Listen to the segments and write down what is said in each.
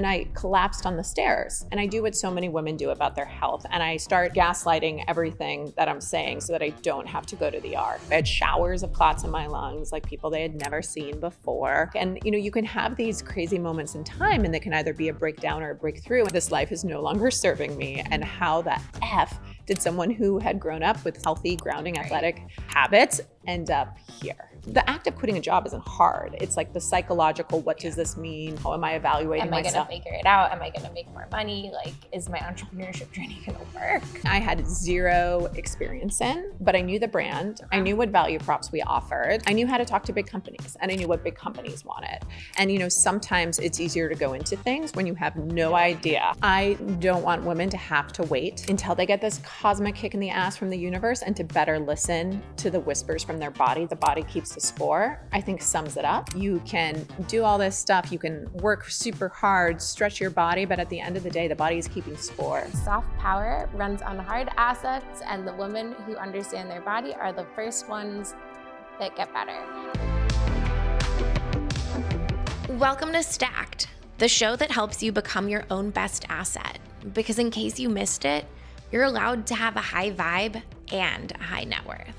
and I collapsed on the stairs. And I do what so many women do about their health. And I start gaslighting everything that I'm saying so that I don't have to go to the ER. I had showers of clots in my lungs, like people they had never seen before. And you can have these crazy moments in time and they can either be a breakdown or a breakthrough. This life is no longer serving me. And how the F did someone who had grown up with healthy, grounding, athletic habits end up here? The act of quitting a job isn't hard. It's like the psychological, what does this mean? How am I evaluating myself? Am I gonna figure it out? Am I gonna make more money? Like, is my entrepreneurship journey gonna work? I had zero experience in, but I knew the brand. I knew what value props we offered. I knew how to talk to big companies and I knew what big companies wanted. And sometimes it's easier to go into things when you have no idea. I don't want women to have to wait until they get this cosmic kick in the ass from the universe and to better listen to the whispers from their body. The body keeps the score, I think sums it up. You can do all this stuff. You can work super hard, stretch your body, but at the end of the day, the body is keeping score. Soft power runs on hard assets, and the women who understand their body are the first ones that get better. Welcome to Stacked, the show that helps you become your own best asset. Because in case you missed it, you're allowed to have a high vibe and a high net worth.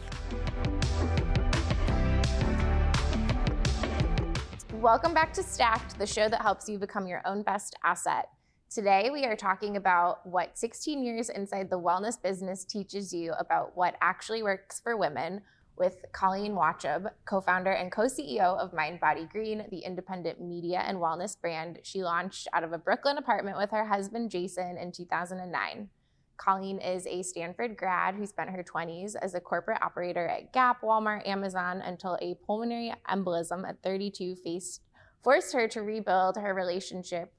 Welcome back to Stacked, the show that helps you become your own best asset. Today, we are talking about what 16 years inside the wellness business teaches you about what actually works for women with Colleen Wachob, co-founder and co-CEO of mindbodygreen, the independent media and wellness brand she launched out of a Brooklyn apartment with her husband, Jason, in 2009. Colleen is a Stanford grad who spent her 20s as a corporate operator at Gap, Walmart, Amazon until a pulmonary embolism at 32 forced her to rebuild her relationship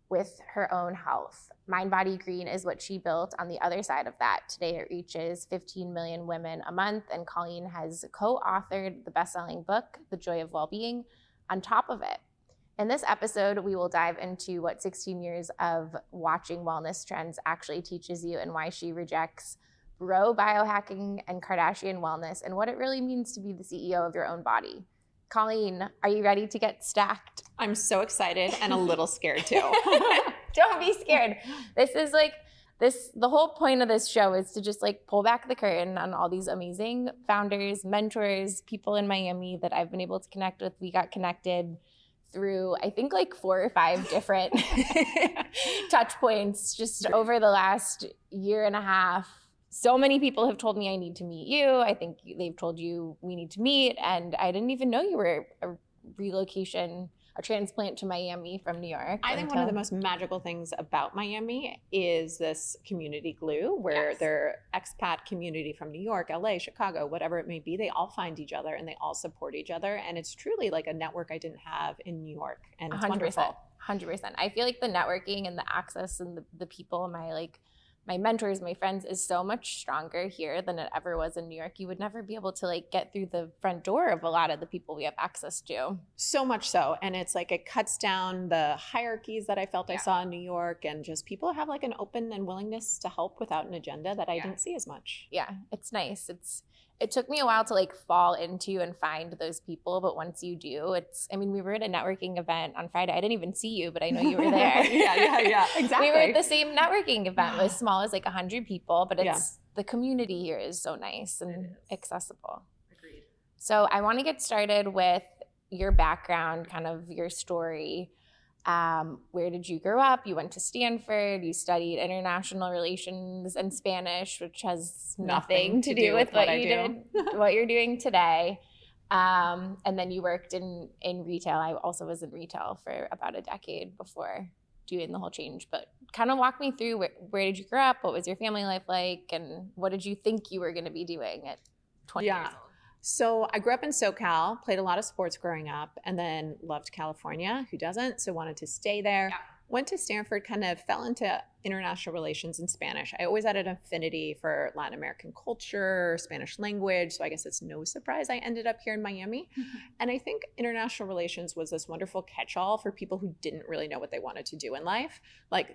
with her own health. mindbodygreen is what she built on the other side of that. Today it reaches 15 million women a month, and Colleen has co-authored the best-selling book, The Joy of Wellbeing, on top of it. In this episode, we will dive into what 16 years of watching wellness trends actually teaches you and why she rejects bro biohacking and Kardashian wellness and what it really means to be the CEO of your own body. Colleen, are you ready to get stacked? I'm so excited and a little scared too. Don't be scared. The whole point of this show is to just pull back the curtain on all these amazing founders, mentors, people in Miami that I've been able to connect with. We got connected through, I think, 4 or 5 different touch points just over the last year and a half. So many people have told me I need to meet you. I think they've told you we need to meet. And I didn't even know you were a transplant to Miami from New York. I think one of the most magical things about Miami is this community glue where their expat community from New York, LA, Chicago, whatever it may be, they all find each other and they all support each other. And it's truly like a network I didn't have in New York. And it's 100%, wonderful. 100%. I feel like the networking and the access and the people, my mentors, my friends, is so much stronger here than it ever was in New York. You would never be able to get through the front door of a lot of the people we have access to. So much so. And it's it cuts down the hierarchies that I felt I saw in New York, and just people have an open and willingness to help without an agenda that I didn't see as much. Yeah, it's nice. It took me a while to fall into and find those people, but once you do, we were at a networking event on Friday. I didn't even see you, but I know you were there. Yeah, exactly. We were at the same networking event. It was small as 100 people, but the community here is so nice and accessible. Agreed. So I want to get started with your background, kind of your story. Where did you grow up? You went to Stanford. You studied international relations and Spanish, which has nothing to do with what you're doing today. And then you worked in retail. I also was in retail for about a decade before doing the whole change. But kind of walk me through where did you grow up? What was your family life like? And what did you think you were going to be doing at 20 years old? So I grew up in SoCal, played a lot of sports growing up, and then loved California. Who doesn't? So wanted to stay there. Yeah. Went to Stanford, kind of fell into international relations and Spanish. I always had an affinity for Latin American culture, Spanish language. So I guess it's no surprise I ended up here in Miami. Mm-hmm. And I think international relations was this wonderful catch-all for people who didn't really know what they wanted to do in life.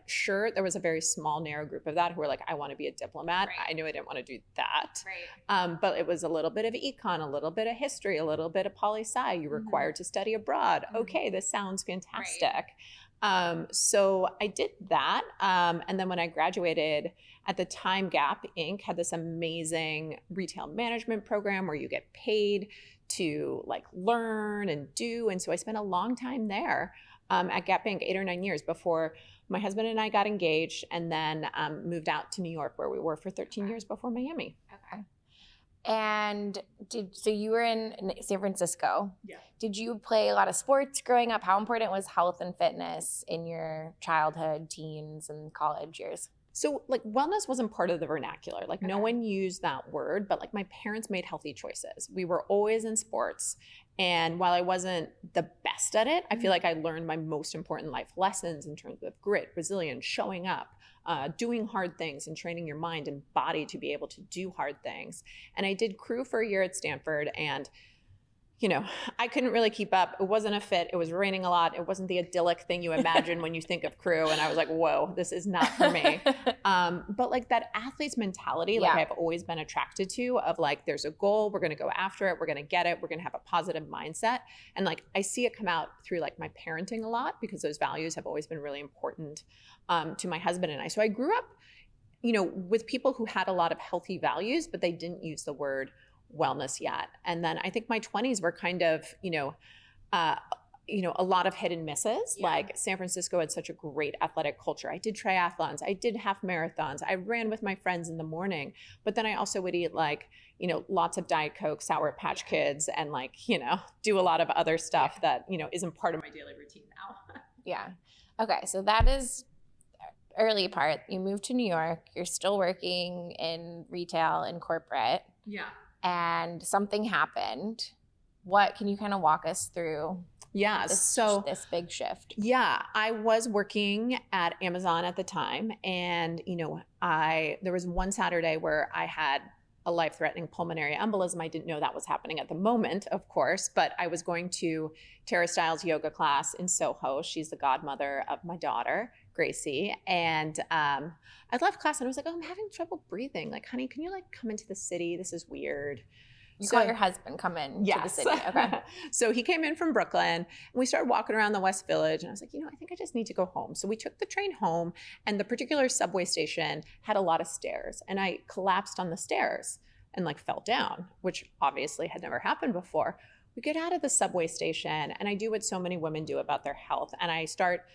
Sure, there was a very small, narrow group of that who were I want to be a diplomat. Right. I knew I didn't want to do that. Right. But it was a little bit of econ, a little bit of history, a little bit of poli-sci. You're required to study abroad. Mm-hmm. Okay, this sounds fantastic. Right. So I did that. And then when I graduated, at the time, Gap Inc. had this amazing retail management program where you get paid to like learn and do. And so I spent a long time there at Gap Inc., 8 or 9 years before my husband and I got engaged, and then moved out to New York, where we were for 13 years before Miami. Okay. And so you were in San Francisco. Yeah. Did you play a lot of sports growing up? How important was health and fitness in your childhood, teens, and college years? So like wellness wasn't part of the vernacular. Like no one used that word, but like my parents made healthy choices. We were always in sports. And while I wasn't the best at it, I feel like I learned my most important life lessons in terms of grit, resilience, showing up, doing hard things, and training your mind and body to be able to do hard things. And I did crew for a year at Stanford, and you know, I couldn't really keep up. It wasn't a fit. It was raining a lot. It wasn't the idyllic thing you imagine when you think of crew. And I was like, whoa, this is not for me. But like that athlete's mentality, like I've always been attracted to, of like, there's a goal, we're going to go after it, we're going to get it, we're going to have a positive mindset. And like, I see it come out through like my parenting a lot, because those values have always been really important to my husband and I. So I grew up, you know, with people who had a lot of healthy values, but they didn't use the word wellness yet. And then I think my 20s were kind of, a lot of hit and misses. Like San Francisco had such a great athletic culture. I did triathlons, I did half marathons, I ran with my friends in the morning, but then I also would eat like, lots of Diet Coke, Sour Patch Kids, and like, do a lot of other stuff that, isn't part of my daily routine now. Yeah. Okay. So that is early part. You moved to New York, you're still working in retail and corporate. Yeah. And something happened. What can you kind of walk us through? Yeah, this big shift. Yeah, I was working at Amazon at the time, and there was one Saturday where I had a life-threatening pulmonary embolism. I didn't know that was happening at the moment, of course, but I was going to Tara Stiles' yoga class in Soho. She's the godmother of my daughter, Gracie. And I left class and I was like, oh, I'm having trouble breathing. Like, honey, can you like come into the city? This is weird. You call your husband come in to the city. Okay. So he came in from Brooklyn, and we started walking around the West Village, and I was like, I think I just need to go home. So we took the train home, and the particular subway station had a lot of stairs, and I collapsed on the stairs and like fell down, which obviously had never happened before. We get out of the subway station, and I do what so many women do about their health, and I start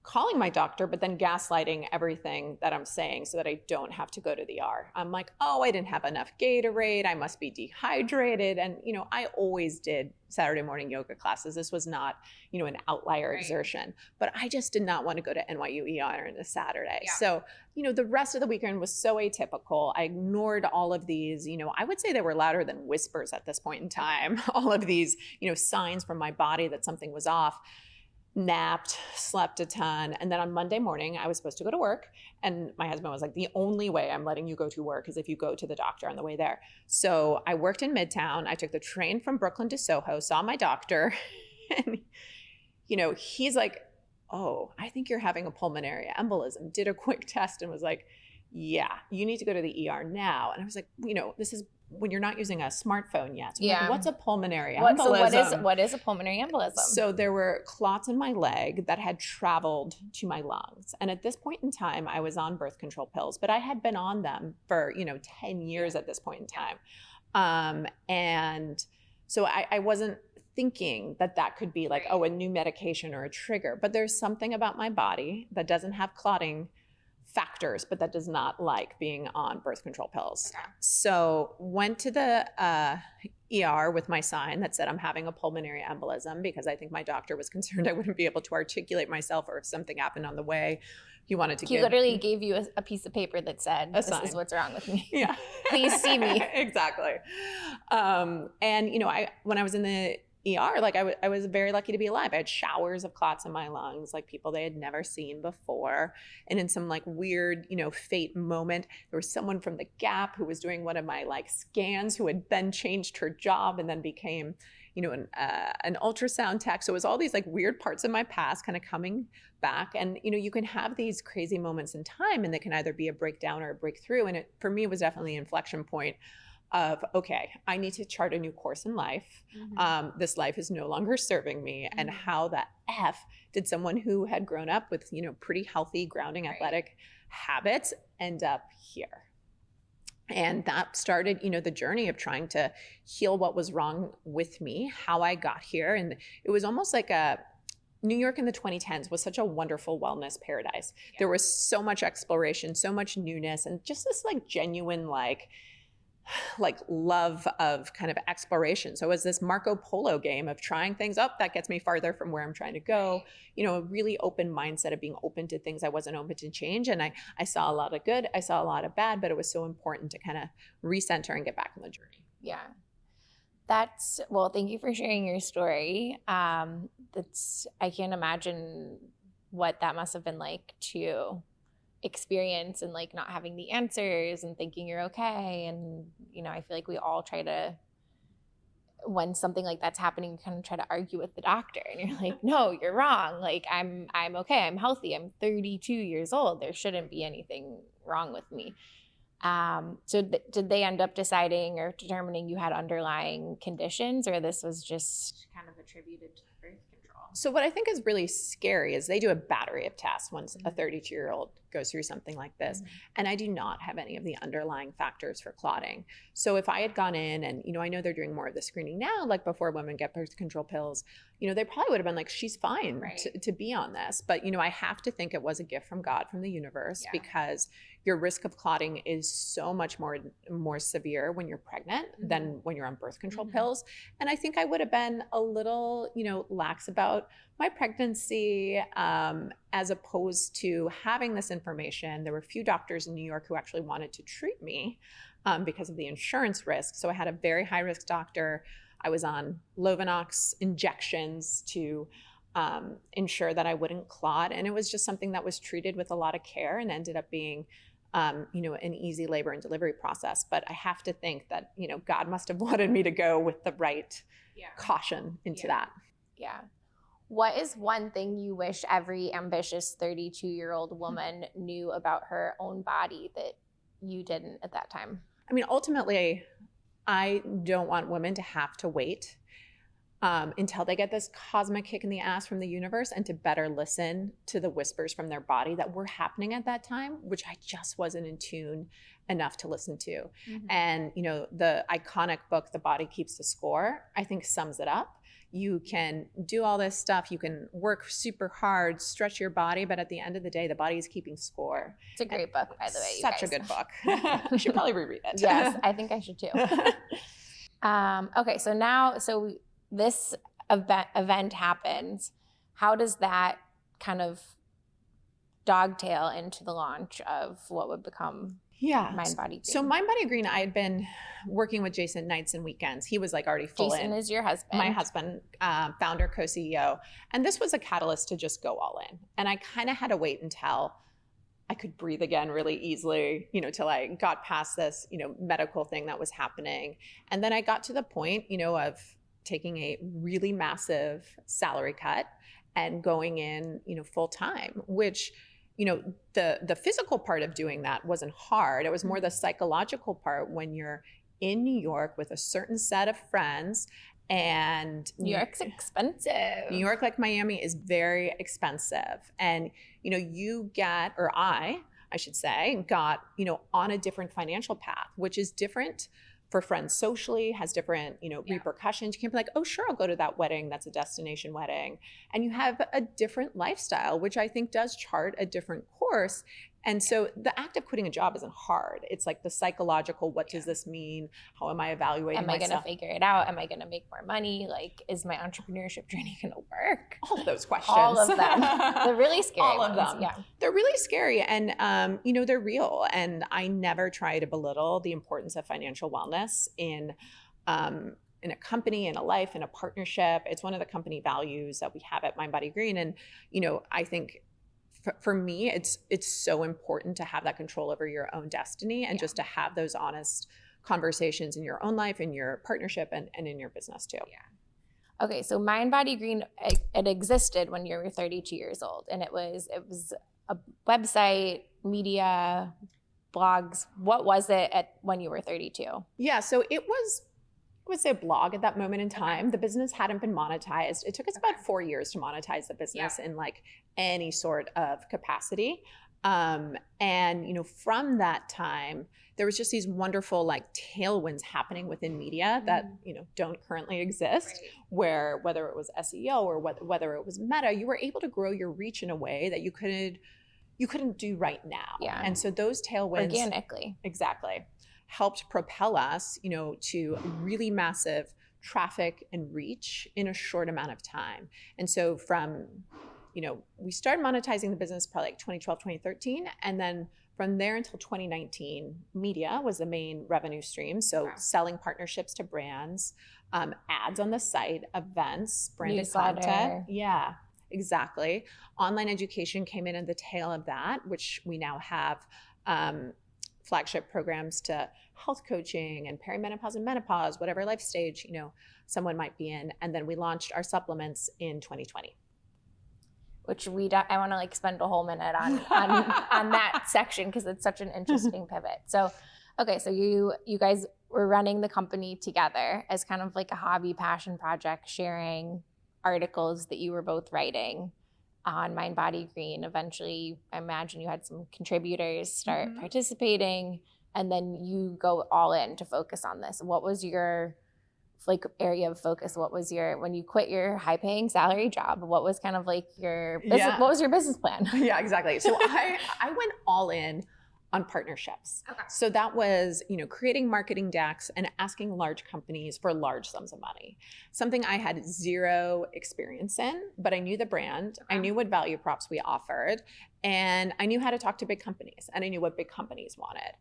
calling my doctor, but then gaslighting everything that I'm saying so that I don't have to go to the ER. I'm like, oh, I didn't have enough Gatorade, I must be dehydrated. And, I always did Saturday morning yoga classes. This was not, an outlier exertion, but I just did not want to go to NYU ER on a Saturday. Yeah. So, the rest of the weekend was so atypical. I ignored all of these, I would say they were louder than whispers at this point in time. All of these, signs from my body that something was off. Napped, slept a ton. And then on Monday morning, I was supposed to go to work. And my husband was like, the only way I'm letting you go to work is if you go to the doctor on the way there. So I worked in Midtown. I took the train from Brooklyn to Soho, saw my doctor. And, he's like, oh, I think you're having a pulmonary embolism. Did a quick test and was like, yeah, you need to go to the ER now. And I was like, this is when you're not using a smartphone yet. So like, what's a pulmonary embolism? So what is a pulmonary embolism? So there were clots in my leg that had traveled to my lungs. And at this point in time, I was on birth control pills, but I had been on them for, 10 years at this point in time. And so I wasn't thinking that could be like, a new medication or a trigger. But there's something about my body that doesn't have clotting factors, but that does not like being on birth control pills. Okay. So went to the ER with my sign that said I'm having a pulmonary embolism, because I think my doctor was concerned I wouldn't be able to articulate myself, or if something happened on the way, he wanted to He literally gave you a piece of paper that said, this is what's wrong with me. Yeah. Please see me. Exactly. And, when I was in the ER, like I was very lucky to be alive. I had showers of clots in my lungs, like people they had never seen before. And in some like weird, fate moment, there was someone from the Gap who was doing one of my like scans, who had then changed her job and then became, an ultrasound tech. So it was all these like weird parts of my past kind of coming back. And, you can have these crazy moments in time, and they can either be a breakdown or a breakthrough. And for me, it was definitely an inflection point. of, okay, I need to chart a new course in life. This life is no longer serving me. And how the F did someone who had grown up with, pretty healthy, grounding, athletic habits end up here? And that started, the journey of trying to heal what was wrong with me, how I got here. And it was almost like New York in the 2010s was such a wonderful wellness paradise. There was so much exploration, so much newness, and just this like genuine, like love of kind of exploration. So it was this Marco Polo game of trying things up that gets me farther from where I'm trying to go, a really open mindset of being open to things I wasn't open to change. And I saw a lot of good, I saw a lot of bad, but it was so important to kind of recenter and get back on the journey. Yeah. Well, thank you for sharing your story. I can't imagine what that must have been like to experience and like not having the answers and thinking you're okay. And, I feel like we all try to, when something like that's happening, you kind of try to argue with the doctor and you're like, no, you're wrong. Like I'm okay. I'm healthy. I'm 32 years old. There shouldn't be anything wrong with me. So did they end up deciding or determining you had underlying conditions, or this was just kind of attributed to birth control? So what I think is really scary is they do a battery of tests once a 32-year-old goes through something like this. And I do not have any of the underlying factors for clotting. So if I had gone in and, I know they're doing more of the screening now, like before women get birth control pills, they probably would have been like, she's fine to be on this. But, I have to think it was a gift from God, from the universe, because your risk of clotting is so much more severe when you're pregnant than when you're on birth control pills. And I think I would have been a little, lax about my pregnancy, as opposed to having this information. There were a few doctors in New York who actually wanted to treat me because of the insurance risk. So I had a very high risk doctor. I was on Lovenox injections to ensure that I wouldn't clot. And it was just something that was treated with a lot of care and ended up being an easy labor and delivery process. But I have to think that, God must have wanted me to go with the right caution into that. Yeah. What is one thing you wish every ambitious 32-year-old woman knew about her own body that you didn't at that time? I mean, ultimately, I don't want women to have to wait until they get this cosmic kick in the ass from the universe and to better listen to the whispers from their body that were happening at that time, which I just wasn't in tune enough to listen to. And, the iconic book, The Body Keeps the Score, I think sums it up. You can do all this stuff. You can work super hard, stretch your body, but at the end of the day, the body is keeping score. It's a great book, by the way. Such a good book. I should probably reread it. Yes, I think I should too. Okay, so this event happens. How does that kind of dogtail into the launch of what would become Mind Body Green? So Mind Body Green, I had been working with Jason nights and weekends. He was like already full Jason is your husband. My husband, founder, co-CEO. And this was a catalyst to just go all in. And I kind of had to wait until I could breathe again really easily, till I got past this, medical thing that was happening. And then I got to the point, of taking a really massive salary cut and going in, full time, which the physical part of doing that wasn't hard. It was more the psychological part when you're in New York with a certain set of friends. And New York's expensive. New York, like Miami, is very expensive. And, I should say, got, on a different financial path, which is different for friends socially, has different, repercussions. You can't be like, oh, sure, I'll go to that wedding. That's a destination wedding. And you have a different lifestyle, which I think does chart a different course. And so the act of quitting a job isn't hard. It's like the psychological, what does this mean? How am I evaluating myself? Am I going to figure it out? Am I going to make more money? Like, is my entrepreneurship journey going to work? All of those questions. All of them. They're really scary. All of them. Yeah. They're really scary. And, they're real. And I never try to belittle the importance of financial wellness in a company, in a life, in a partnership. It's one of the company values that we have at Mind Body Green. And, I think for me, it's so important to have that control over your own destiny and just to have those honest conversations in your own life, in your partnership, and in your business too. Yeah. Okay, so Mind Body Green, it existed when you were 32 years old, and it was a website, media, blogs. What was it when you were 32? Yeah, so it was, I would say, a blog at that moment in time. Okay. The business hadn't been monetized. It took us about 4 years to monetize the business in like any sort of capacity. And, you know, from that time, there was just these wonderful like tailwinds happening within media that, you know, don't currently exist, where whether it was SEO or whether it was Meta, you were able to grow your reach in a way that you couldn't do right now. Yeah. And so those tailwinds organically exactly helped propel us, you know, to really massive traffic and reach in a short amount of time. And so from, you know, we started monetizing the business probably like 2012, 2013. And then from there until 2019, media was the main revenue stream. So selling partnerships to brands, ads on the site, events, branded content. Yeah, exactly. Online education came in at the tail of that, which we now have flagship programs to health coaching and perimenopause and menopause, whatever life stage, you know, someone might be in. And then we launched our supplements in 2020. Which I want to like spend a whole minute on that section because it's such an interesting pivot. So, okay, so you guys were running the company together as kind of like a hobby passion project, sharing articles that you were both writing on mindbodygreen. Eventually, I imagine you had some contributors start participating, and then you go all in to focus on this. What was your like area of focus? What was when you quit your high paying salary job, what was kind of like your business, what was your business plan? Yeah, exactly. So I went all in on partnerships. Okay. So that was, you know, creating marketing decks and asking large companies for large sums of money. Something I had zero experience in, but I knew the brand, I knew what value props we offered, and I knew how to talk to big companies, and I knew what big companies wanted.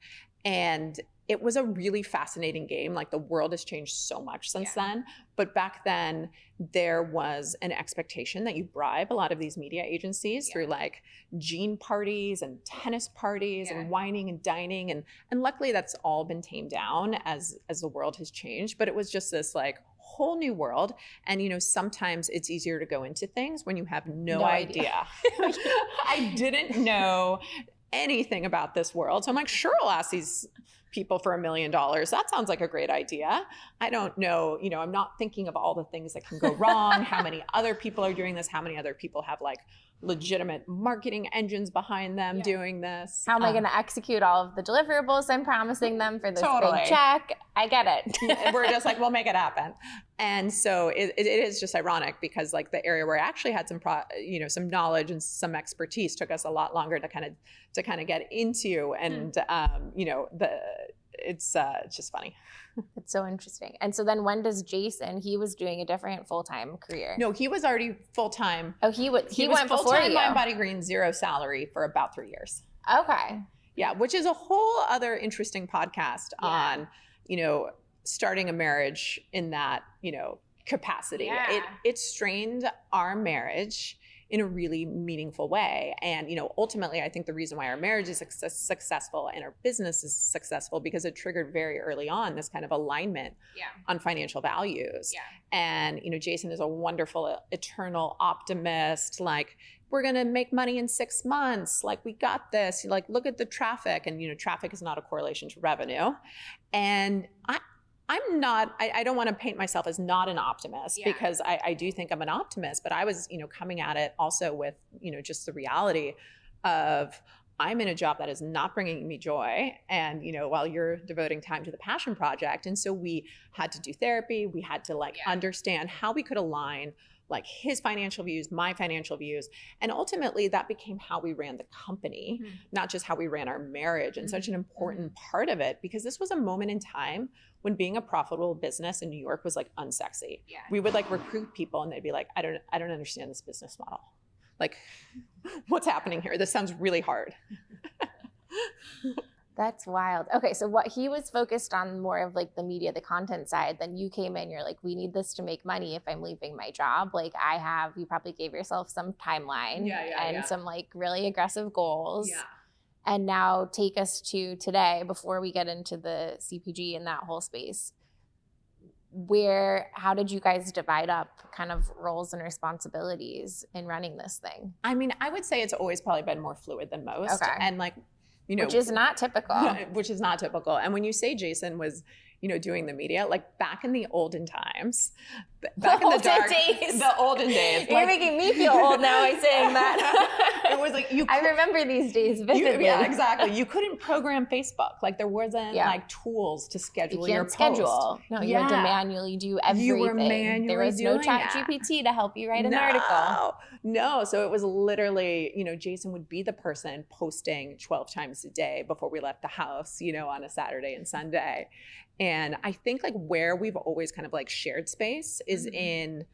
And it was a really fascinating game. Like the world has changed so much since then. But back then there was an expectation that you bribe a lot of these media agencies through like gene parties and tennis parties and whining and dining. And luckily that's all been tamed down as the world has changed. But it was just this like whole new world. And, you know, sometimes it's easier to go into things when you have no idea. I didn't know anything about this world. So I'm like, sure, I'll ask these people for $1 million. That sounds like a great idea. I don't know, you know, I'm not thinking of all the things that can go wrong, how many other people are doing this, how many other people have like legitimate marketing engines behind them doing this. How am I going to execute all of the deliverables I'm promising them for this big check? I get it. We're just like, we'll make it happen. And so it is just ironic because like the area where I actually had some some knowledge and some expertise took us a lot longer to kind of get into. And it's just funny. It's so interesting. And so then when does Jason, he was doing a different full-time career? No, he was already full-time. Oh, he went before you. Full-time mindbodygreen, zero salary for about 3 years. Okay. Yeah, which is a whole other interesting podcast on, you know, starting a marriage in that, you know, capacity. Yeah. It strained our marriage in a really meaningful way. And, you know, ultimately, I think the reason why our marriage is successful and our business is successful because it triggered very early on this kind of alignment on financial values. Yeah. And, you know, Jason is a wonderful, eternal optimist. Like, we're going to make money in 6 months. Like, we got this. Like, look at the traffic. And, you know, traffic is not a correlation to revenue. And I'm not, I don't want to paint myself as not an optimist because I do think I'm an optimist, but I was, you know, coming at it also with, you know, just the reality of I'm in a job that is not bringing me joy. And, you know, while you're devoting time to the passion project. And so we had to do therapy. We had to like understand how we could align like his financial views, my financial views. And ultimately that became how we ran the company, not just how we ran our marriage, and such an important part of it, because this was a moment in time when being a profitable business in New York was like unsexy. Yeah. We would like recruit people and they'd be like, I don't understand this business model. Like, what's happening here? This sounds really hard. That's wild. Okay, so what he was focused on more of like the media, the content side, then you came in, you're like, we need this to make money if I'm leaving my job. Like you probably gave yourself some timeline and some like really aggressive goals. Yeah. And now take us to today before we get into the CPG and that whole space. How did you guys divide up kind of roles and responsibilities in running this thing? I mean, I would say it's always probably been more fluid than most. Okay. And like, which is not typical. Which is not typical. And when you say Jason was, doing the media, like back in the olden times, back in the dark days, the olden days. You're making me feel old now by saying that. It was like I remember these days vividly. Yeah, exactly. You couldn't program Facebook. Like there wasn't like tools to schedule your post. No, you had to manually do everything. You were manually there was no chat GPT to help you write an article. No. So it was literally, Jason would be the person posting 12 times a day before we left the house, on a Saturday and Sunday. And I think like where we've always kind of like shared space is in,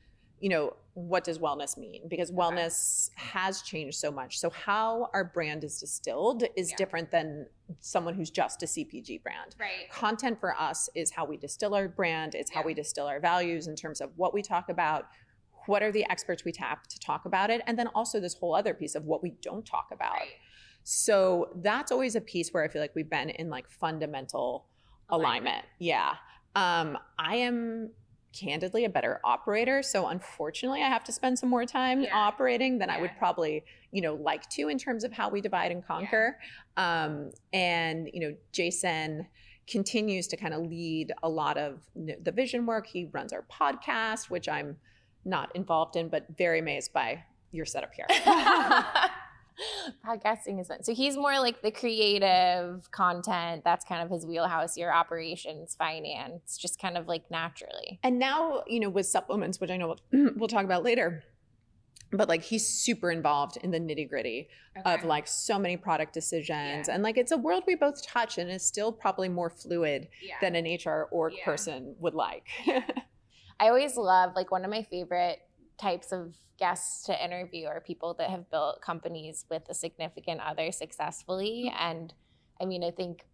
what does wellness mean? Because wellness has changed so much. So how our brand is distilled is different than someone who's just a CPG brand. Right. Content for us is how we distill our brand. It's how we distill our values in terms of what we talk about, what are the experts we tap to talk about it, and then also this whole other piece of what we don't talk about. Right. So that's always a piece where I feel like we've been in like fundamental alignment. Yeah. I am candidly a better operator. So unfortunately I have to spend some more time operating than I would probably, like to in terms of how we divide and conquer. And, Jason continues to kind of lead a lot of the vision work. He runs our podcast, which I'm not involved in, but very amazed by your setup here. Podcasting is fun. So he's more like the creative content. That's kind of his wheelhouse. Your operations, finance, just kind of like naturally. And now, with supplements, which I know we'll talk about later, but like he's super involved in the nitty gritty of like so many product decisions. And like, it's a world we both touch and is still probably more fluid than an HR org person would like. I always love, like, one of my favorite types of guests to interview are people that have built companies with a significant other successfully. And I mean, I think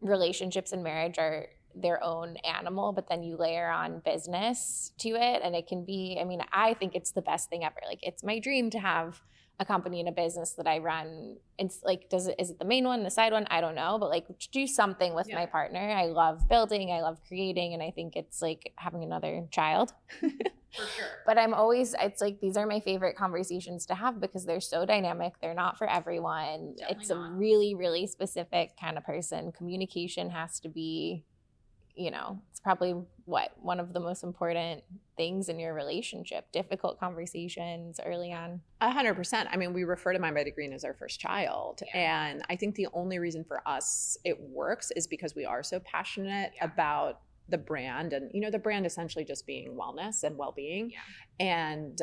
relationships and marriage are their own animal, but then you layer on business to it and it can be, I mean, I think it's the best thing ever. Like, it's my dream to have a company and a business that I run. It's like, is it the main one, the side one? I don't know, but like do something with my partner. I love building, I love creating, and I think it's like having another child. For sure. But it's like, these are my favorite conversations to have because they're so dynamic. They're not for everyone. Definitely it's not. A really, really specific kind of person. Communication has to be, it's probably one of the most important things in your relationship. Difficult conversations early on. 100%. I mean, we refer to mindbodygreen as our first child. And I think the only reason for us it works is because we are so passionate about the brand and, the brand essentially just being wellness and well-being. And,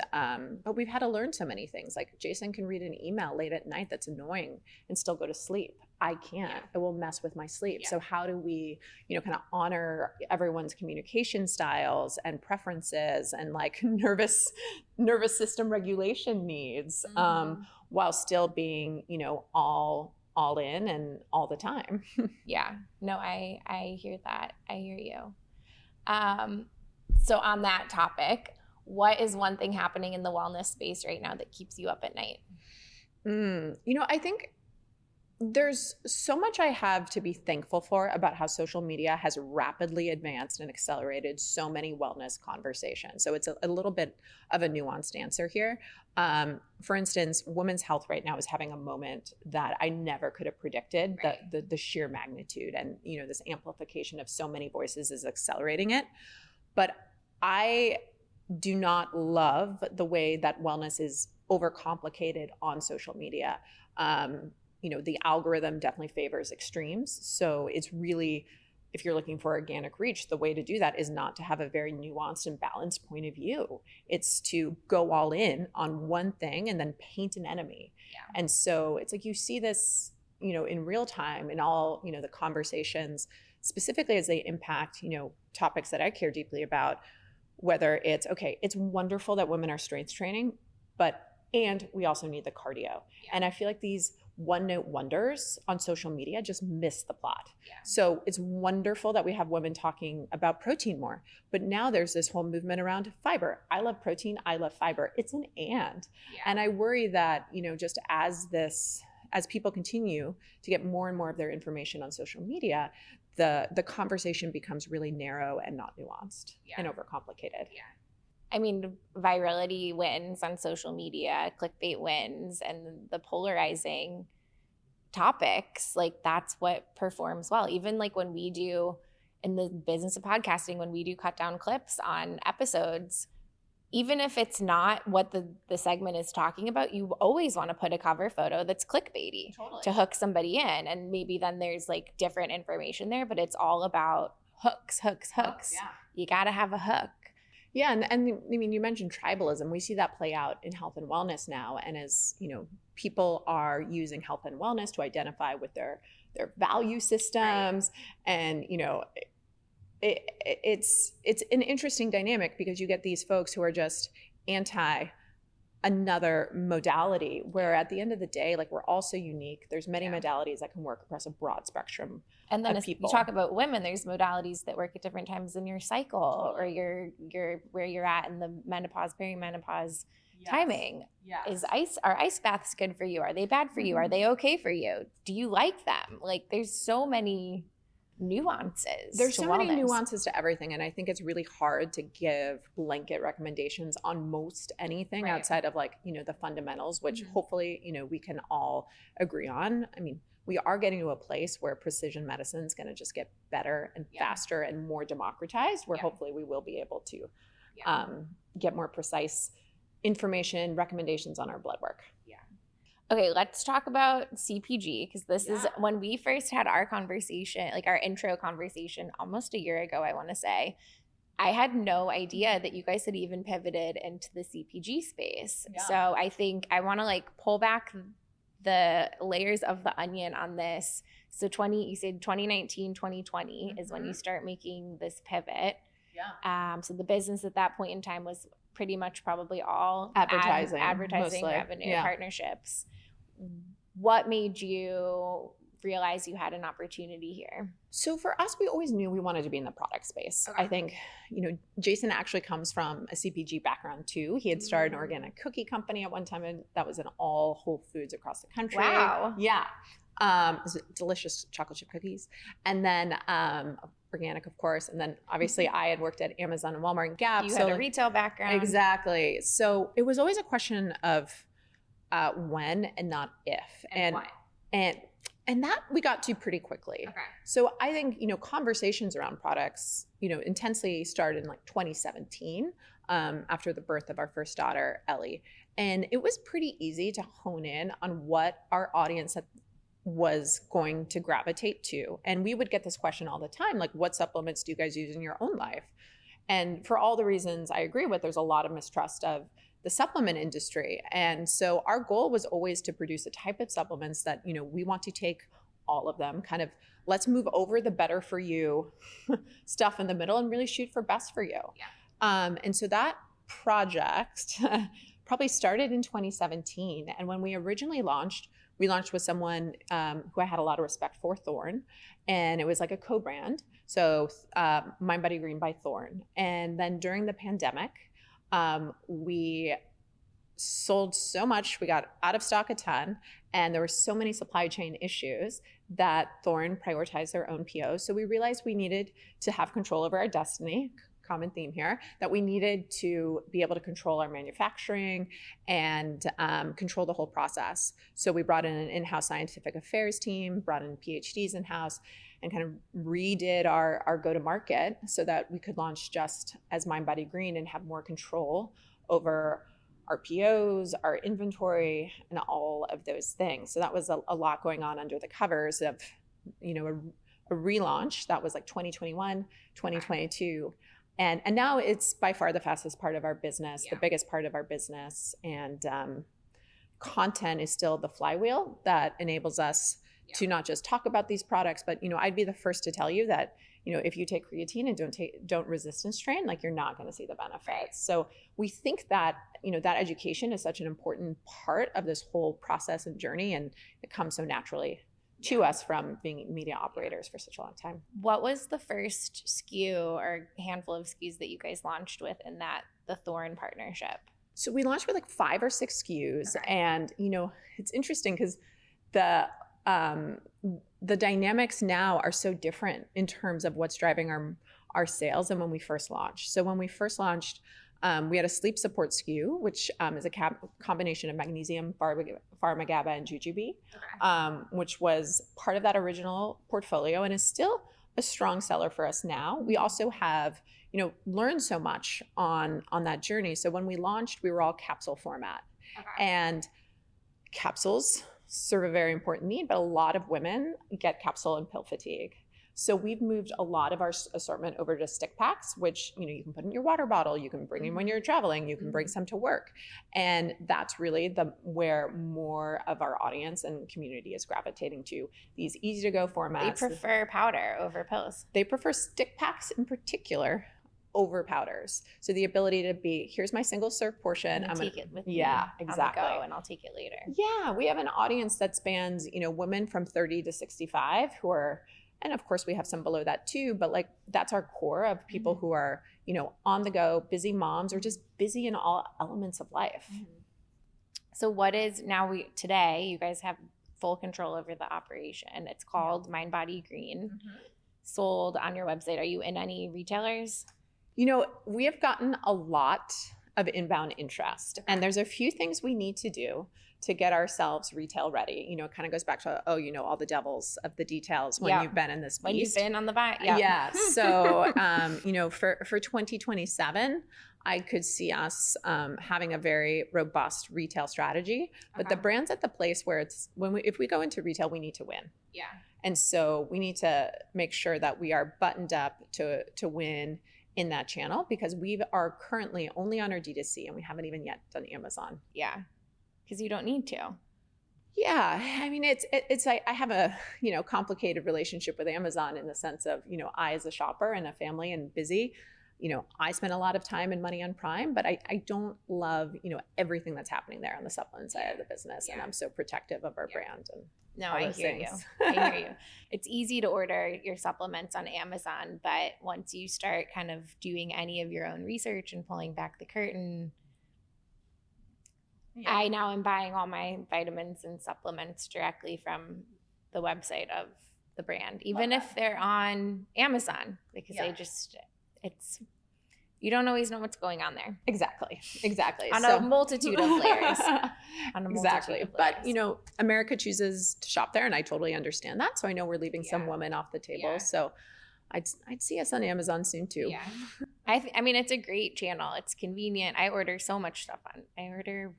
but we've had to learn so many things. Like Jason can read an email late at night that's annoying and still go to sleep. I can't. It will mess with my sleep. So how do we, kind of honor everyone's communication styles and preferences and like nervous system regulation needs, while still being, all in and all the time. No, I hear that. I hear you. So on that topic, what is one thing happening in the wellness space right now that keeps you up at night? I think there's so much I have to be thankful for about how social media has rapidly advanced and accelerated so many wellness conversations. So it's a little bit of a nuanced answer here. For instance, women's health right now is having a moment that I never could have predicted. The sheer magnitude and this amplification of so many voices is accelerating it. But I do not love the way that wellness is overcomplicated on social media. The algorithm definitely favors extremes. So it's really, if you're looking for organic reach, the way to do that is not to have a very nuanced and balanced point of view. It's to go all in on one thing and then paint an enemy. And so it's like you see this, in real time in all, the conversations, specifically as they impact, topics that I care deeply about, whether it's, it's wonderful that women are strength training, and we also need the cardio. And I feel like these one-note wonders on social media just miss the plot. So it's wonderful that we have women talking about protein more, but now there's this whole movement around fiber. I love protein, I love fiber. It's an and. And I worry that, just as people continue to get more and more of their information on social media, the conversation becomes really narrow and not nuanced and overcomplicated. I mean, virality wins on social media, clickbait wins, and the polarizing topics, like that's what performs well. Even like when we do in the business of podcasting, when we do cut down clips on episodes, even if it's not what the segment is talking about, you always want to put a cover photo that's clickbaity to hook somebody in. And maybe then there's like different information there, but it's all about hooks. Yeah. You got to have a hook. Yeah, and I mean, you mentioned tribalism. We see that play out in health and wellness now. And as, people are using health and wellness to identify with their value systems. Right. And, it's an interesting dynamic because you get these folks who are just anti another modality, where at the end of the day, like, we're all so unique. There's many modalities that can work across a broad spectrum. And then of as people. you talk about women, there's modalities that work at different times in your cycle, or your where you're at in the menopause, perimenopause timing. Yes. Are ice baths good for you? Are they bad for you? Are they okay for you? Do you like them? Like, there's so many nuances. There's so many nuances to everything, and I think it's really hard to give blanket recommendations on most anything outside of, like, the fundamentals, which hopefully we can all agree on. I mean, we are getting to a place where precision medicine is going to just get better and faster and more democratized, where hopefully we will be able to get more precise information, recommendations on our blood work. Okay, let's talk about CPG, because this is when we first had our conversation, like our intro conversation almost a year ago, I want to say. I had no idea that you guys had even pivoted into the CPG space. So I think I want to like pull back the layers of the onion on this. So you said 2019, 2020 is when you start making this pivot. So the business at that point in time was pretty much probably all advertising revenue, partnerships. What made you realize you had an opportunity here? So for us, we always knew we wanted to be in the product space. I think, Jason actually comes from a CPG background too. He had started an organic cookie company at one time, and that was in all Whole Foods across the country. Wow. Yeah. It was delicious chocolate chip cookies. And then organic, of course. And then obviously I had worked at Amazon and Walmart and Gap. You had a retail background. Exactly. So it was always a question of when and not if. And why. And that we got to pretty quickly. Okay. So I think, conversations around products, intensely started in like 2017 after the birth of our first daughter, Ellie. And it was pretty easy to hone in on what our audience was going to gravitate to. And we would get this question all the time, like, what supplements do you guys use in your own life? And for all the reasons I agree with, there's a lot of mistrust of the supplement industry. And so our goal was always to produce a type of supplements that, we want to take all of them, kind of let's move over the better for you stuff in the middle and really shoot for best for you. And so that project probably started in 2017. And when we originally launched, we launched with someone who I had a lot of respect for, Thorne, and it was like a co-brand. So mindbodygreen by Thorne. And then during the pandemic, we sold so much, we got out of stock a ton, and there were so many supply chain issues that Thorne prioritized their own POs. So we realized we needed to have control over our destiny, common theme here, that we needed to be able to control our manufacturing and control the whole process. So we brought in an in-house scientific affairs team, brought in PhDs in-house, and kind of redid our go-to-market so that we could launch just as mindbodygreen and have more control over our POs, our inventory, and all of those things. So that was a lot going on under the covers of, a relaunch that was like 2021, 2022. And now it's by far the fastest part of our business, the biggest part of our business. And content is still the flywheel that enables us to not just talk about these products, but, I'd be the first to tell you that, if you take creatine and don't resistance train, like, you're not going to see the benefits. Right. So we think that, that education is such an important part of this whole process and journey, and it comes so naturally to us from being media operators for such a long time. What was the first SKU or handful of SKUs that you guys launched with in the Thorne partnership? So we launched with like 5 or 6 SKUs. Okay. And, it's interesting because the dynamics now are so different in terms of what's driving our sales than when we first launched. So when we first launched, We had a sleep support SKU, which is a combination of magnesium, pharma-GABA, and jujube, which was part of that original portfolio and is still a strong seller for us now. We also have, learned so much on that journey. So when we launched, we were all capsule format. And capsules serve a very important need, but a lot of women get capsule and pill fatigue. So we've moved a lot of our assortment over to stick packs, which, you can put in your water bottle, you can bring in when you're traveling, you can bring some to work. And that's really where more of our audience and community is gravitating to, these easy to go formats. They prefer powder over pills. They prefer stick packs in particular over powders. So the ability to be, here's my single serve portion. I'm take it with me. Yeah, exactly. On the go, and I'll take it later. Yeah, we have an audience that spans, women from 30 to 65 who are, and of course we have some below that too, but like that's our core of people who are, on the go, busy moms, or just busy in all elements of life. So what is today you guys have full control over the operation. It's called mindbodygreen, sold on your website. Are you in any retailers? We have gotten a lot of inbound interest, and there's a few things we need to do to get ourselves retail ready. It kind of goes back to, all the devils of the details when you've been in this beast. When you've been on the buy. Yeah. So, for 2027, I could see us having a very robust retail strategy, but the brand's at the place where if we go into retail, we need to win. Yeah. And so we need to make sure that we are buttoned up to win in that channel, because we are currently only on our D2C and we haven't even yet done Amazon. Yeah. Because you don't need to. Yeah. I mean, it's like I have a, complicated relationship with Amazon in the sense of, I as a shopper and a family and busy, I spend a lot of time and money on Prime, but I don't love, everything that's happening there on the supplement side of the business. And I'm so protective of our brand. And no, I hear you. I hear you. It's easy to order your supplements on Amazon, but once you start kind of doing any of your own research and pulling back the curtain, I now am buying all my vitamins and supplements directly from the website of the brand, even if they're on Amazon, because you don't always know what's going on there. Exactly. On a multitude of layers. But, America chooses to shop there, and I totally understand that. So I know we're leaving some women off the table. Yeah. So I'd see us on Amazon soon too. Yeah. I mean, it's a great channel. It's convenient. I order so much stuff I order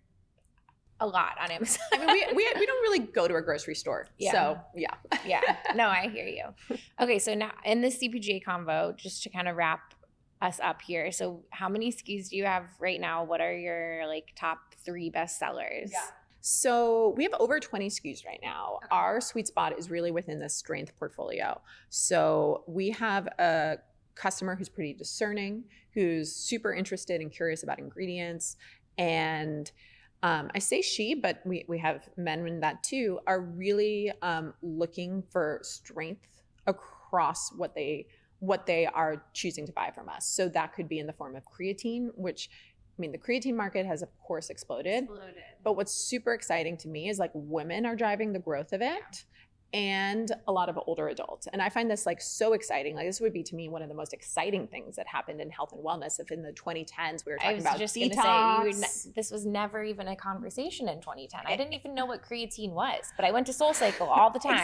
a lot on Amazon. I mean, we don't really go to a grocery store. Yeah. So yeah. Yeah. No, I hear you. Okay. So now in this CPG convo, just to kind of wrap us up here. So how many SKUs do you have right now? What are your top 3 best sellers? Yeah. So we have over 20 SKUs right now. Okay. Our sweet spot is really within the strength portfolio. So we have a customer who's pretty discerning, who's super interested and curious about ingredients. And I say she, but we have men in that too, are really looking for strength across what they are choosing to buy from us. So that could be in the form of creatine, which, the creatine market has of course exploded. But what's super exciting to me is women are driving the growth of it, and a lot of older adults. And I find this so exciting. This would be to me one of the most exciting things that happened in health and wellness. If in the 2010s we were talking about detox. This was never even a conversation in 2010. I didn't even know what creatine was, but I went to SoulCycle all the time.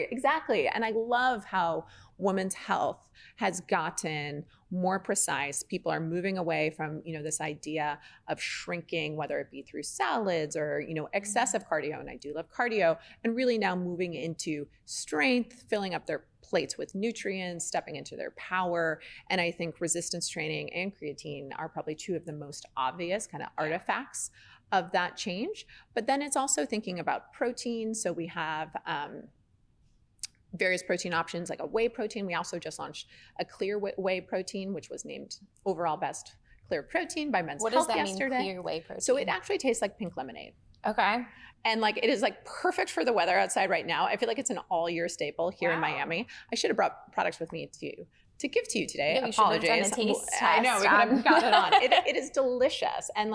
Exactly. And I love how women's health has gotten more precise. People are moving away from, this idea of shrinking, whether it be through salads or, excessive cardio. And I do love cardio, and really now moving into strength, filling up their plates with nutrients, stepping into their power. And I think resistance training and creatine are probably 2 of the most obvious kind of artifacts of that change. But then it's also thinking about protein. So we have, various protein options like a whey protein. We also just launched a clear whey protein, which was named overall best clear protein by Men's Health yesterday. What does that mean, clear whey protein? So it actually tastes like pink lemonade. Okay. And it is perfect for the weather outside right now. I feel like it's an all year staple here in Miami. I should have brought products with me to give to you today. Yeah, Apologies. Done a taste test. I know, we could have got it on. It is delicious. And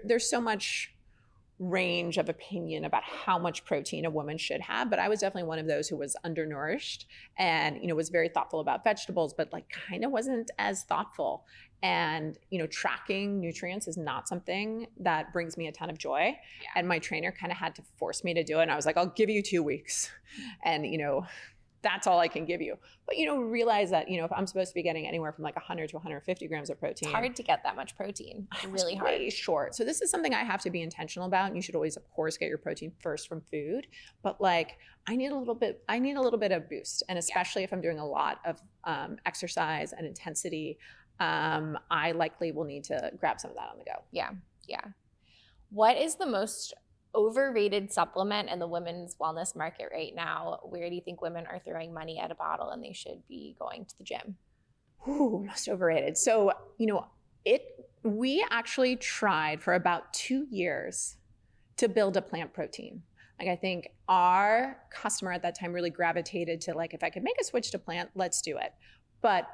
there's so much range of opinion about how much protein a woman should have, but I was definitely one of those who was undernourished and, was very thoughtful about vegetables, but like kind of wasn't as thoughtful. And, tracking nutrients is not something that brings me a ton of joy. Yeah. And my trainer kind of had to force me to do it. And I was like, I'll give you 2 weeks. And, that's all I can give you. But, realize that, if I'm supposed to be getting anywhere from like 100 to 150 grams of protein. It's hard to get that much protein. It's really hard. Way short. So this is something I have to be intentional about. And you should always, of course, get your protein first from food. But like, I need a little bit of boost. And especially if I'm doing a lot of exercise and intensity, I likely will need to grab some of that on the go. Yeah. Yeah. What is the most overrated supplement in the women's wellness market right now? Where do you think women are throwing money at a bottle and they should be going to the gym? Ooh, most overrated. So, we actually tried for about 2 years to build a plant protein. Like I think our customer at that time really gravitated to like, if I could make a switch to plant, let's do it. But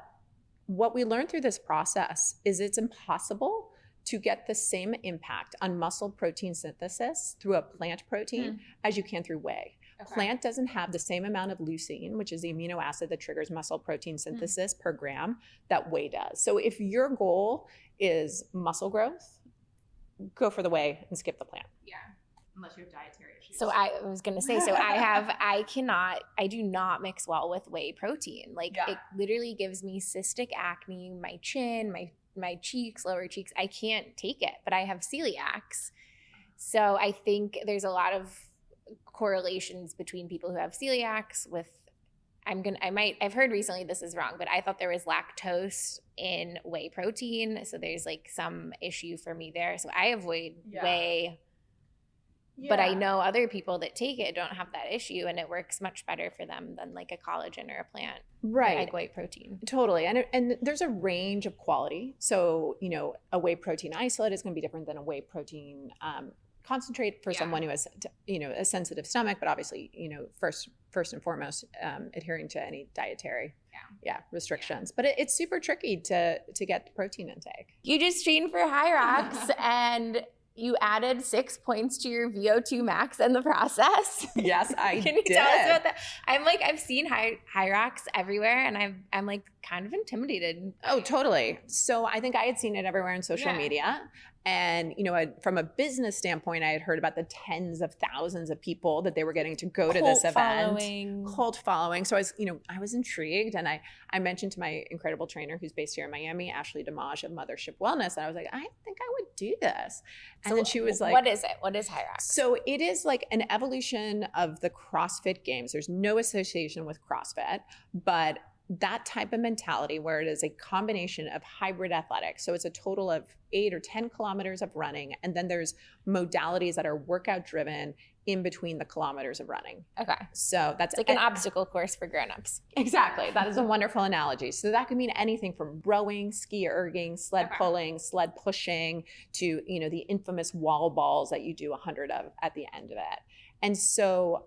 what we learned through this process is it's impossible to get the same impact on muscle protein synthesis through a plant protein as you can through whey. Okay. Plant doesn't have the same amount of leucine, which is the amino acid that triggers muscle protein synthesis per gram, that whey does. So if your goal is muscle growth, go for the whey and skip the plant. Yeah. Unless you have dietary issues. So I was going to say, I do not mix well with whey protein. Like it literally gives me cystic acne, my chin, my cheeks, lower cheeks. I can't take it, but I have celiacs. So I think there's a lot of correlations between people who have celiacs with, I've heard recently this is wrong, but I thought there was lactose in whey protein. So there's like some issue for me there. So I avoid whey. Yeah. But I know other people that take it don't have that issue, and it works much better for them than like a collagen or a plant, right? Like whey protein. Totally, and there's a range of quality. So a whey protein isolate is going to be different than a whey protein concentrate for someone who has a sensitive stomach, but obviously first and foremost adhering to any dietary restrictions. But it's super tricky to get the protein intake. You just trained for HYROX and you added 6 points to your VO2 max in the process. Yes, I did. Can you tell us about that? I've seen HYROX everywhere, and I'm like kind of intimidated. Oh, totally. So I think I had seen it everywhere on social media. And, from a business standpoint, I had heard about the tens of thousands of people that they were getting to go to this event. Cult following. So I was intrigued. And I mentioned to my incredible trainer who's based here in Miami, Ashley DeMage of Mothership Wellness. And I was like, I think I would do this. And then she was like, what is it? What is HYROX? So it is like an evolution of the CrossFit Games. There's no association with CrossFit, but that type of mentality where it is a combination of hybrid athletics. So it's a total of 8 or 10 kilometers of running. And then there's modalities that are workout driven in between the kilometers of running. Okay. So that's like an obstacle course for grownups. Exactly. That is a wonderful analogy. So that could mean anything from rowing, ski erging, sled pulling, sled pushing to, the infamous wall balls that you do 100 of at the end of it. And so,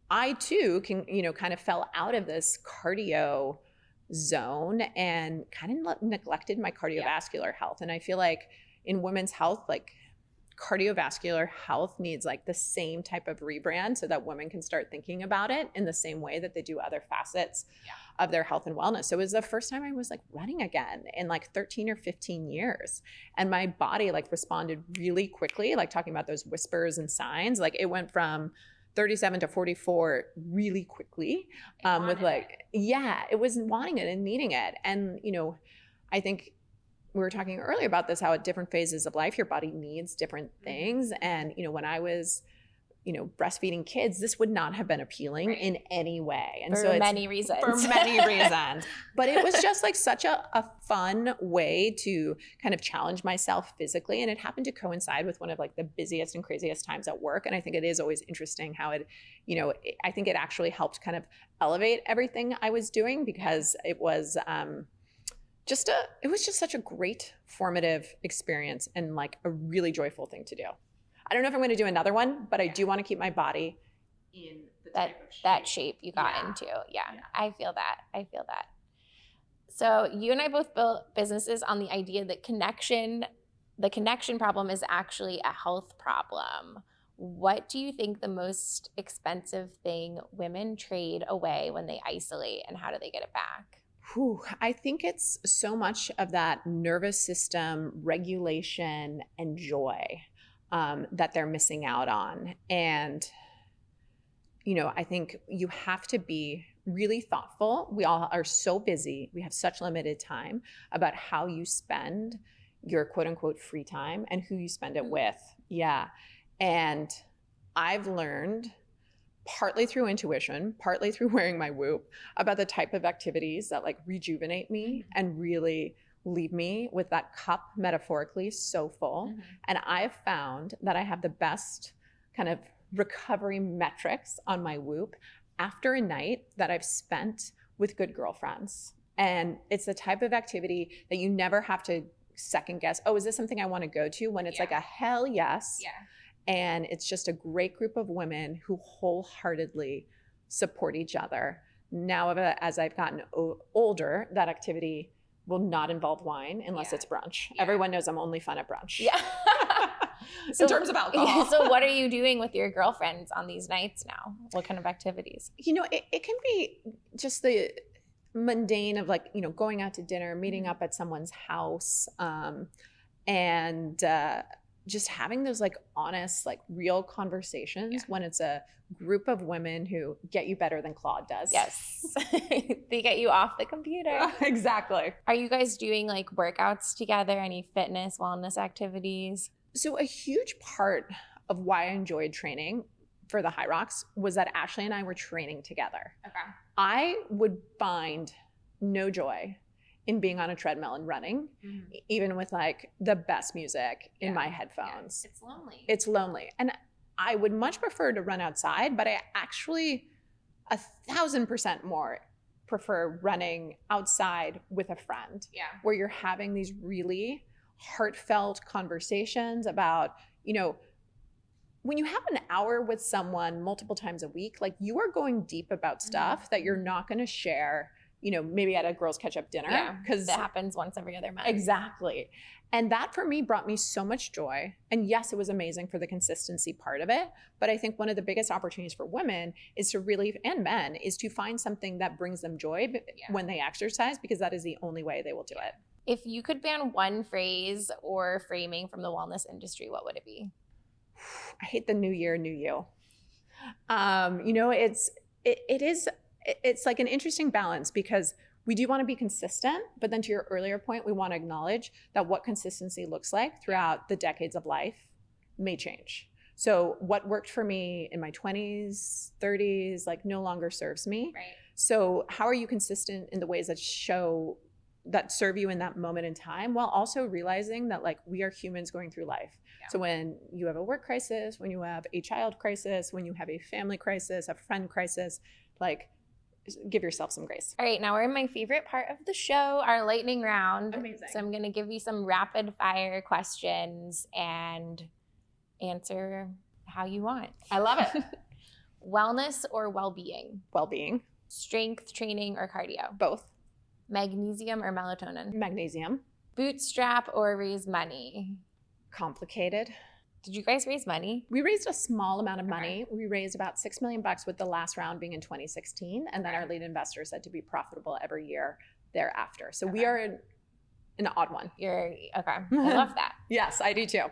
I too can, kind of fell out of this cardio zone and kind of neglected my cardiovascular health. And I feel like in women's health, like cardiovascular health needs like the same type of rebrand so that women can start thinking about it in the same way that they do other facets of their health and wellness. So it was the first time I was like running again in like 13 or 15 years. And my body like responded really quickly, like talking about those whispers and signs. Like it went from 37 to 44 really quickly with like, it was wanting it and needing it. And, I think we were talking earlier about this, how at different phases of life, your body needs different things. And, when I was, breastfeeding kids, this would not have been appealing in any way. And for many reasons. But it was just like such a fun way to kind of challenge myself physically. And it happened to coincide with one of like the busiest and craziest times at work. And I think it is always interesting how it, I think it actually helped kind of elevate everything I was doing because it was just such a great formative experience and like a really joyful thing to do. I don't know if I'm going to do another one, but I do want to keep my body in the type of shape. That shape you got into. Yeah, I feel that. So you and I both built businesses on the idea that connection the connection problem is actually a health problem. What do you think the most expensive thing women trade away when they isolate, and how do they get it back? I think it's so much of that nervous system regulation and joy that they're missing out on. And, I think you have to be really thoughtful. We all are so busy. We have such limited time about how you spend your quote unquote free time and who you spend it with. Yeah. And I've learned, partly through intuition, partly through wearing my Whoop, about the type of activities that like rejuvenate me and really leave me with that cup metaphorically so full. And I've found that I have the best kind of recovery metrics on my Whoop after a night that I've spent with good girlfriends. And it's the type of activity that you never have to second guess, oh, is this something I want to go to? When it's like a hell yes. Yeah. And it's just a great group of women who wholeheartedly support each other. Now, as I've gotten older, that activity will not involve wine unless it's brunch. Everyone knows I'm only fun at brunch. Yeah. In terms of alcohol. So what are you doing with your girlfriends on these nights now? What kind of activities? It can be just the mundane of like, going out to dinner, meeting up at someone's house, and just having those like honest, like real conversations when it's a group of women who get you better than Claude does. Yes. They get you off the computer. Exactly. Are you guys doing like workouts together? Any fitness, wellness activities? So a huge part of why I enjoyed training for the HYROX was that Ashley and I were training together. Okay. I would find no joy in being on a treadmill and running, even with like the best music in my headphones. Yeah. It's lonely. It's lonely. And I would much prefer to run outside, but I actually 1,000% more prefer running outside with a friend. Yeah. Where you're having these really heartfelt conversations about, when you have an hour with someone multiple times a week, like you are going deep about stuff that you're not going to share, maybe at a girls catch up dinner. Yeah, because that happens once every other month. Exactly. And that for me brought me so much joy. And yes, it was amazing for the consistency part of it. But I think one of the biggest opportunities for women is to really, and men, is to find something that brings them joy when they exercise, because that is the only way they will do it. If you could ban one phrase or framing from the wellness industry, what would it be? I hate the new year, new you. It's like an interesting balance, because we do want to be consistent, but then to your earlier point, we want to acknowledge that what consistency looks like throughout the decades of life may change. So what worked for me in my 20s, 30s, like no longer serves me. Right. So how are you consistent in the ways that serve you in that moment in time, while also realizing that like we are humans going through life. Yeah. So when you have a work crisis, when you have a child crisis, when you have a family crisis, a friend crisis, like give yourself some grace. All right, now we're in my favorite part of the show, our lightning round. Amazing. So I'm going to give you some rapid fire questions and answer how you want. I love it. Wellness or well-being? Well-being. Strength training or cardio? Both. Magnesium or melatonin? Magnesium. Bootstrap or raise money? Complicated. Did you guys raise money? We raised a small amount of money. We raised about $6 million with the last round being in 2016. And then our lead investor said to be profitable every year thereafter. So we are an odd one. Okay. I love that. Yes, I do too.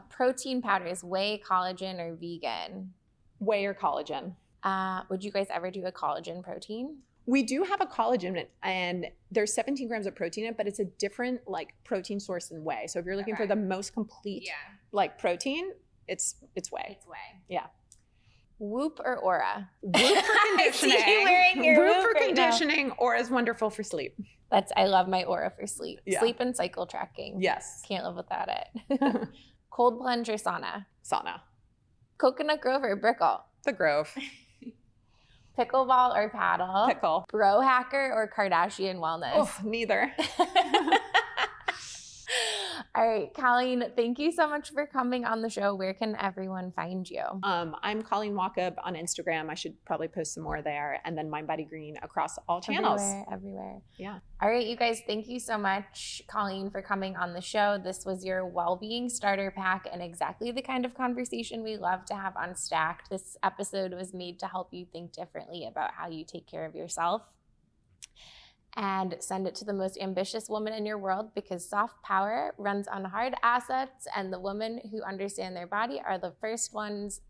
Protein powders, whey, collagen, or vegan? Whey or collagen. Would you guys ever do a collagen protein? We do have a collagen, and there's 17 grams of protein in it, but it's a different like protein source than whey. So if you're looking for the most complete like protein, it's whey. It's whey. Yeah. Whoop or Oura? Whoop for conditioning. I see you wearing your Whoop for conditioning. Oura is wonderful for sleep. I love my Oura for sleep. Yeah. Sleep and cycle tracking. Yes. Can't live without it. Cold plunge or sauna? Sauna. Coconut Grove or Brickle? The Grove. Pickleball or paddle? Pickle. Bro hacker or Kardashian wellness? Oh, neither. All right, Colleen, thank you so much for coming on the show. Where can everyone find you? I'm Colleen Wachob on Instagram. I should probably post some more there. And then mindbodygreen across all channels. Everywhere. Yeah. All right, you guys, thank you so much, Colleen, for coming on the show. This was your well-being starter pack and exactly the kind of conversation we love to have on Stacked. This episode was made to help you think differently about how you take care of yourself. And send it to the most ambitious woman in your world, because soft power runs on hard assets, and the women who understand their body are the first ones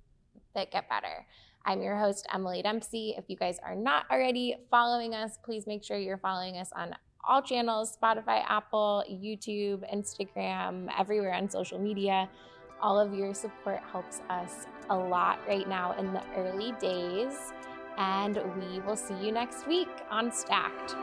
that get better. I'm your host, Emily Dempsey. If you guys are not already following us, please make sure you're following us on all channels: Spotify, Apple, YouTube, Instagram, everywhere on social media. All of your support helps us a lot right now in the early days. And we will see you next week on Stacked.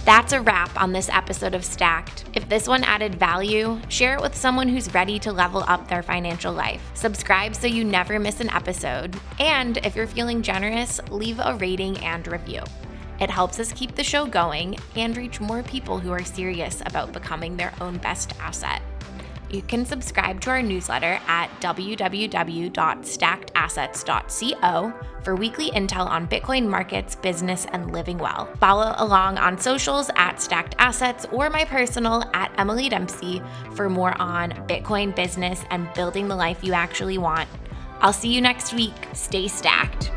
That's a wrap on this episode of Stacked. If this one added value, share it with someone who's ready to level up their financial life. Subscribe so you never miss an episode. And if you're feeling generous, leave a rating and review. It helps us keep the show going and reach more people who are serious about becoming their own best asset. You can subscribe to our newsletter at www.stackedassets.co for weekly intel on Bitcoin markets, business, and living well. Follow along on socials at Stacked Assets or my personal at Emily Dempsey for more on Bitcoin business and building the life you actually want. I'll see you next week. Stay stacked.